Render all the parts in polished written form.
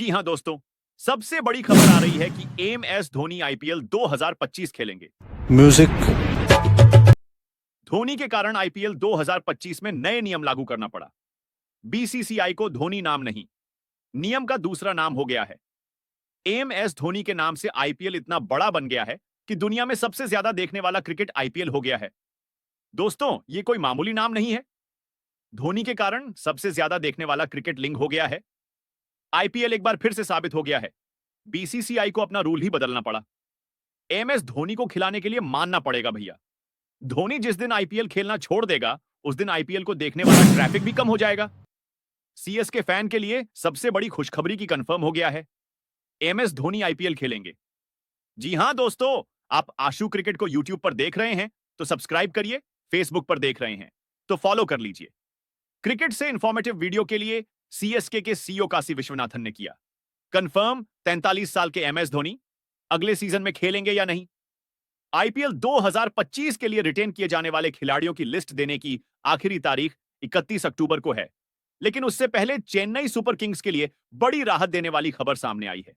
जी हां दोस्तों, सबसे बड़ी खबर आ रही है कि एम एस धोनी आईपीएल 2025 खेलेंगे। म्यूजिक। धोनी के कारण आईपीएल 2025 में नए नियम लागू करना पड़ा। बीसीसीआई को धोनी नाम नहीं, नियम का दूसरा नाम हो गया है। एम एस धोनी के नाम से आईपीएल इतना बड़ा बन गया है कि दुनिया में सबसे ज्यादा देखने वाला क्रिकेट आईपीएल हो गया है। दोस्तों, ये कोई मामूली नाम नहीं है। धोनी के कारण सबसे ज्यादा देखने वाला क्रिकेट लिंग हो गया है। आईपीएल एक बार फिर से साबित हो गया है। बीसीसीआई को अपना रूल ही बदलना पड़ा। एम एस धोनी को खिलाने के लिए मानना पड़ेगा भैया। धोनी जिस दिन आईपीएल खेलना छोड़ देगा, उस दिन आईपीएल को देखने वाला ट्रैफिक भी कम हो जाएगा। सीएसके फैन के लिए सबसे बड़ी खुशखबरी की कंफर्म हो गया है। एमएस धोनी आईपीएल खेलेंगे। जी हां दोस्तों, आप आशु क्रिकेट को यूट्यूब पर देख रहे हैं तो सब्सक्राइब करिए, फेसबुक पर देख रहे हैं तो फॉलो कर लीजिए। क्रिकेट से इंफॉर्मेटिव वीडियो के लिए सीएसके के सीईओ काशी विश्वनाथन ने किया कंफर्म 43 साल के एमएस धोनी अगले सीजन में खेलेंगे या नहीं। आईपीएल 2025 के लिए रिटेन किए जाने वाले खिलाड़ियों की लिस्ट देने की आखिरी तारीख 31 अक्टूबर को है, लेकिन उससे पहले चेन्नई सुपर किंग्स के लिए बड़ी राहत देने वाली खबर सामने आई है।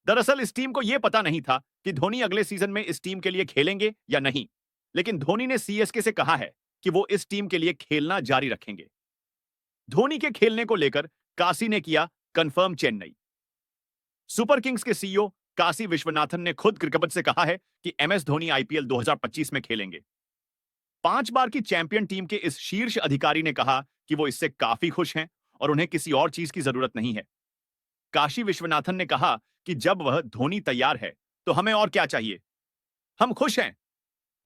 दरअसल इस टीम को यह पता नहीं था कि धोनी अगले सीजन में इस टीम के लिए खेलेंगे या नहीं, लेकिन धोनी ने सीएसके से कहा है कि वो इस टीम के लिए खेलना जारी रखेंगे। धोनी के खेलने को लेकर काशी ने किया कंफर्म चेन्नई। सुपर किंग्स के सीईओ काशी विश्वनाथन ने खुद क्रिकेट से कहा है कि एमएस धोनी आईपीएल 2025 में खेलेंगे। 5 बार की चैंपियन टीम के इस शीर्ष अधिकारी ने कहा कि वो इससे काफी खुश हैं और उन्हें किसी और चीज की जरूरत नहीं है। काशी विश्वनाथन ने कहा कि जब वह धोनी तैयार है तो हमें और क्या चाहिए, हम खुश हैं।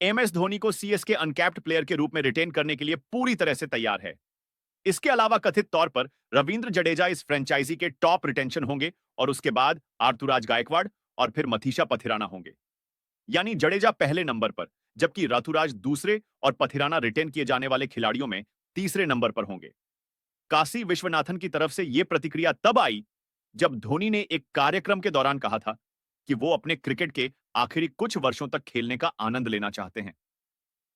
एमएस धोनी को सीएसके अनकैप्ड प्लेयर के रूप में रिटेन करने के लिए पूरी तरह से तैयार है। इसके अलावा कथित तौर पर रविंद्र जडेजा इस फ्रेंचाइजी के टॉप रिटेंशन होंगे और उसके बाद आर्थुराज गायकवाड़ और फिर मथीशा पथिराना होंगे। यानी जडेजा पहले नंबर पर, जबकि ऋतुराज दूसरे और पथिराना रिटेन किए जाने वाले खिलाड़ियों में तीसरे नंबर पर होंगे। काशी विश्वनाथन की तरफ से यह प्रतिक्रिया तब आई जब धोनी ने एक कार्यक्रम के दौरान कहा था कि वो अपने क्रिकेट के आखिरी कुछ वर्षों तक खेलने का आनंद लेना चाहते हैं।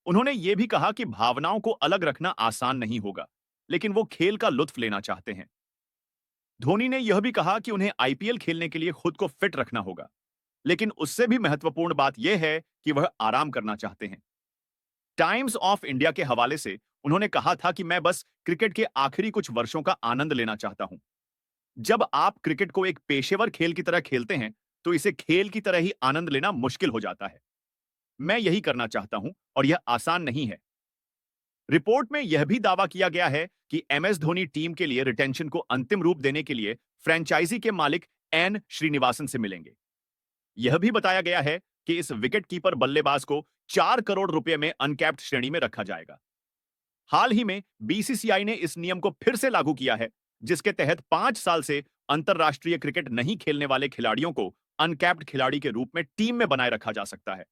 उन्होंने यह भी कहा कि भावनाओं को अलग रखना आसान नहीं होगा, लेकिन वो खेल का लुत्फ लेना चाहते हैं। धोनी ने यह भी कहा कि उन्हें आईपीएल खेलने के लिए खुद को फिट रखना होगा, लेकिन उससे भी महत्वपूर्ण बात यह है कि वह आराम करना चाहते हैं। टाइम्स ऑफ इंडिया के हवाले से उन्होंने कहा था कि मैं बस क्रिकेट के आखिरी कुछ वर्षों का आनंद लेना चाहता हूं। जब आप क्रिकेट को एक पेशेवर खेल की तरह खेलते हैं, तो इसे खेल की तरह ही आनंद लेना मुश्किल हो जाता है। मैं यही करना चाहता हूं और यह आसान नहीं है। रिपोर्ट में यह भी दावा किया गया है कि एमएस धोनी टीम के लिए रिटेंशन को अंतिम रूप देने के लिए फ्रेंचाइजी के मालिक एन श्रीनिवासन से मिलेंगे। यह भी बताया गया है कि इस विकेट कीपर बल्लेबाज को 4 करोड़ रुपए में अनकैप्ड श्रेणी में रखा जाएगा। हाल ही में बीसीसीआई ने इस नियम को फिर से लागू किया है, जिसके तहत 5 साल से अंतरराष्ट्रीय क्रिकेट नहीं खेलने वाले खिलाड़ियों को अनकैप्ड खिलाड़ी के रूप में टीम में बनाए रखा जा सकता है।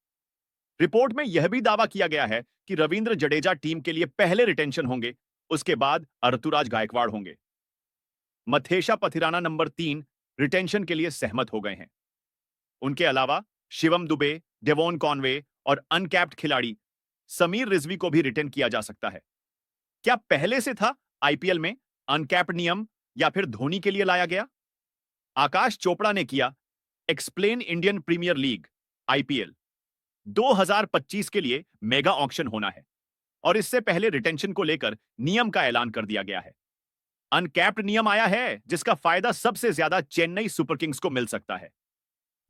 रिपोर्ट में यह भी दावा किया गया है कि रविंद्र जडेजा टीम के लिए पहले रिटेंशन होंगे, उसके बाद ऋतुराज गायकवाड़ होंगे। मथेशा पथिराना नंबर 3 रिटेंशन के लिए सहमत हो गए हैं। उनके अलावा शिवम दुबे, डेवोन कॉनवे और अनकैप्ड खिलाड़ी समीर रिजवी को भी रिटेन किया जा सकता है। क्या पहले से था आईपीएल में अनकैप्ड नियम या फिर धोनी के लिए लाया गया? आकाश चोपड़ा ने किया explain Indian Premier League IPL 2025 के लिए मेगा ऑक्शन होना है और इससे पहले रिटेंशन को लेकर नियम का ऐलान कर दिया गया है। अनकैप्ड नियम आया है जिसका फायदा सबसे ज्यादा चेन्नई सुपर किंग्स को मिल सकता है।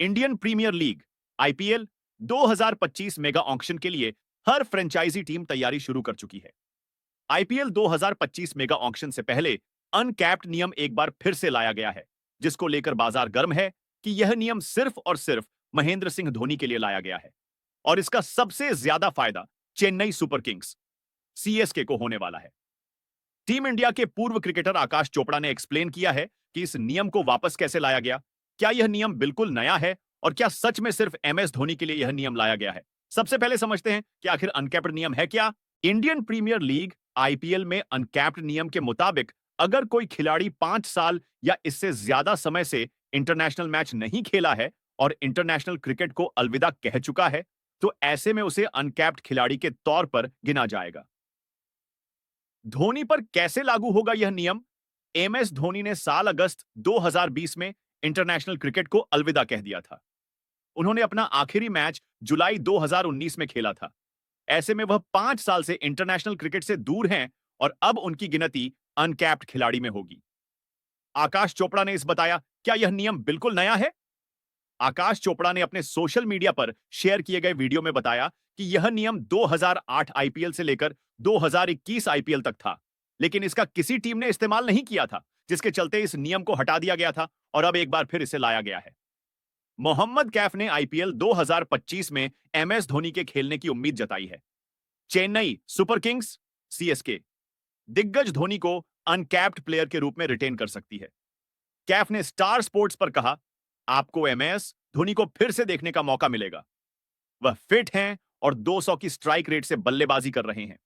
Indian Premier League IPL 2025 mega auction के लिए हर फ्रेंचाइजी टीम तैयारी शुरू कर चुकी है। आईपीएल 2025 मेगा ऑक्शन से पहले अनकैप्ड नियम एक बार फिर से लाया गया है, जिसको लेकर बाजार गर्म है कि यह नियम सिर्फ और सिर्फ महेंद्र सिंह धोनी के लिए लाया गया है और इसका सबसे ज्यादा फायदा चेन्नई सुपर किंग्स सीएसके को होने वाला है। टीम इंडिया के पूर्व क्रिकेटर आकाश चोपड़ा ने एक्सप्लेन किया है कि इस नियम को वापस कैसे लाया गया, क्या यह नियम बिल्कुल नया है और क्या सच में सिर्फ एमएस धोनी के लिए यह नियम लाया गया है। सबसे पहले समझते हैं कि आखिर अनकैप्ड नियम है क्या। इंडियन प्रीमियर लीग आईपीएल में अनकैप्ड नियम के मुताबिक अगर कोई खिलाड़ी 5 साल या इससे ज्यादा समय से इंटरनेशनल मैच नहीं खेला है और इंटरनेशनल क्रिकेट को अलविदा कह चुका है, तो ऐसे में उसे अनकैप्ड खिलाड़ी के तौर पर गिना जाएगा। धोनी पर कैसे लागू होगा यह नियम? एमएस धोनी ने साल अगस्त 2020 में इंटरनेशनल क्रिकेट को अलविदा कह दिया था। उन्होंने अपना आखिरी मैच जुलाई 2019 में खेला था। ऐसे में वह 5 साल से इंटरनेशनल क्रिकेट से दूर हैं और अब उनकी गिनती अनकैप्ड खिलाड़ी में होगी। आकाश चोपड़ा ने इस बताया, क्या यह नियम बिल्कुल नया है? आकाश चोपड़ा ने अपने सोशल मीडिया पर शेयर किए गए वीडियो में बताया कि यह नियम 2008 आईपीएल से लेकर 2021 आईपीएल तक था, लेकिन इसका किसी टीम ने इस्तेमाल नहीं किया था, जिसके चलते इस नियम को हटा दिया गया था और अब एक बार फिर इसे लाया गया है। मोहम्मद कैफ ने आईपीएल 2025 में एमएस धोनी के खेलने की उम्मीद जताई है। चेन्नई सुपर किंग्स, सीएसके दिग्गज धोनी को अनकैप्ड प्लेयर के रूप में रिटेन कर सकती है। कैफ ने स्टार स्पोर्ट्स पर कहा, आपको एमएस धोनी को फिर से देखने का मौका मिलेगा। वह फिट हैं और 200 की स्ट्राइक रेट से बल्लेबाजी कर रहे हैं।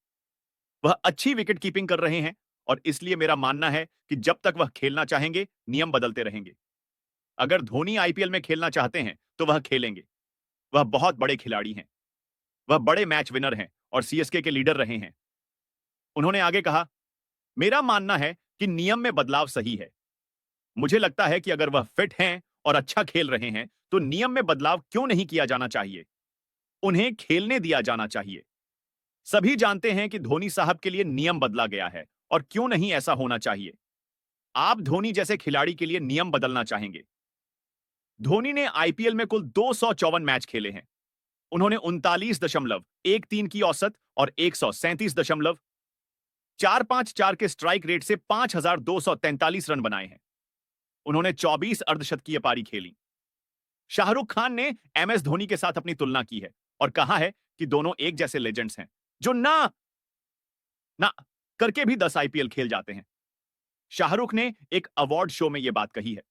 वह अच्छी विकेट कीपिंग कर रहे हैं और इसलिए मेरा मानना है कि जब तक वह खेलना चाहेंगे, नियम बदलते रहेंगे। अगर धोनी आईपीएल में खेलना चाहते हैं, तो वह खेलेंगे। वह बहुत बड़े खिलाड़ी हैं। वह बड़े मैच विनर हैं और सीएसके के लीडर रहे हैं। उन्होंने आगे कहा, मेरा मानना है कि नियम में बदलाव सही है। मुझे लगता है कि अगर वह फिट हैं और अच्छा खेल रहे हैं, तो नियम में बदलाव क्यों नहीं किया जाना चाहिए? उन्हें खेलने दिया जाना चाहिए। सभी जानते हैं कि धोनी साहब के लिए नियम बदला गया है और क्यों नहीं ऐसा होना चाहिए। आप धोनी जैसे खिलाड़ी के लिए नियम बदलना चाहेंगे? धोनी ने आईपीएल में कुल 254 मैच खेले हैं। उन्होंने 39.13 की औसत और 137.454 के स्ट्राइक रेट से 5,243 रन बनाए हैं। उन्होंने 24 अर्धशतकीय पारी खेली। शाहरुख खान ने एमएस धोनी के साथ अपनी तुलना की है और कहा है कि दोनों एक जैसे लेजेंड्स हैं, जो ना ना करके भी 10 आईपीएल खेल जाते हैं। शाहरुख ने एक अवार्ड शो में यह बात कही है।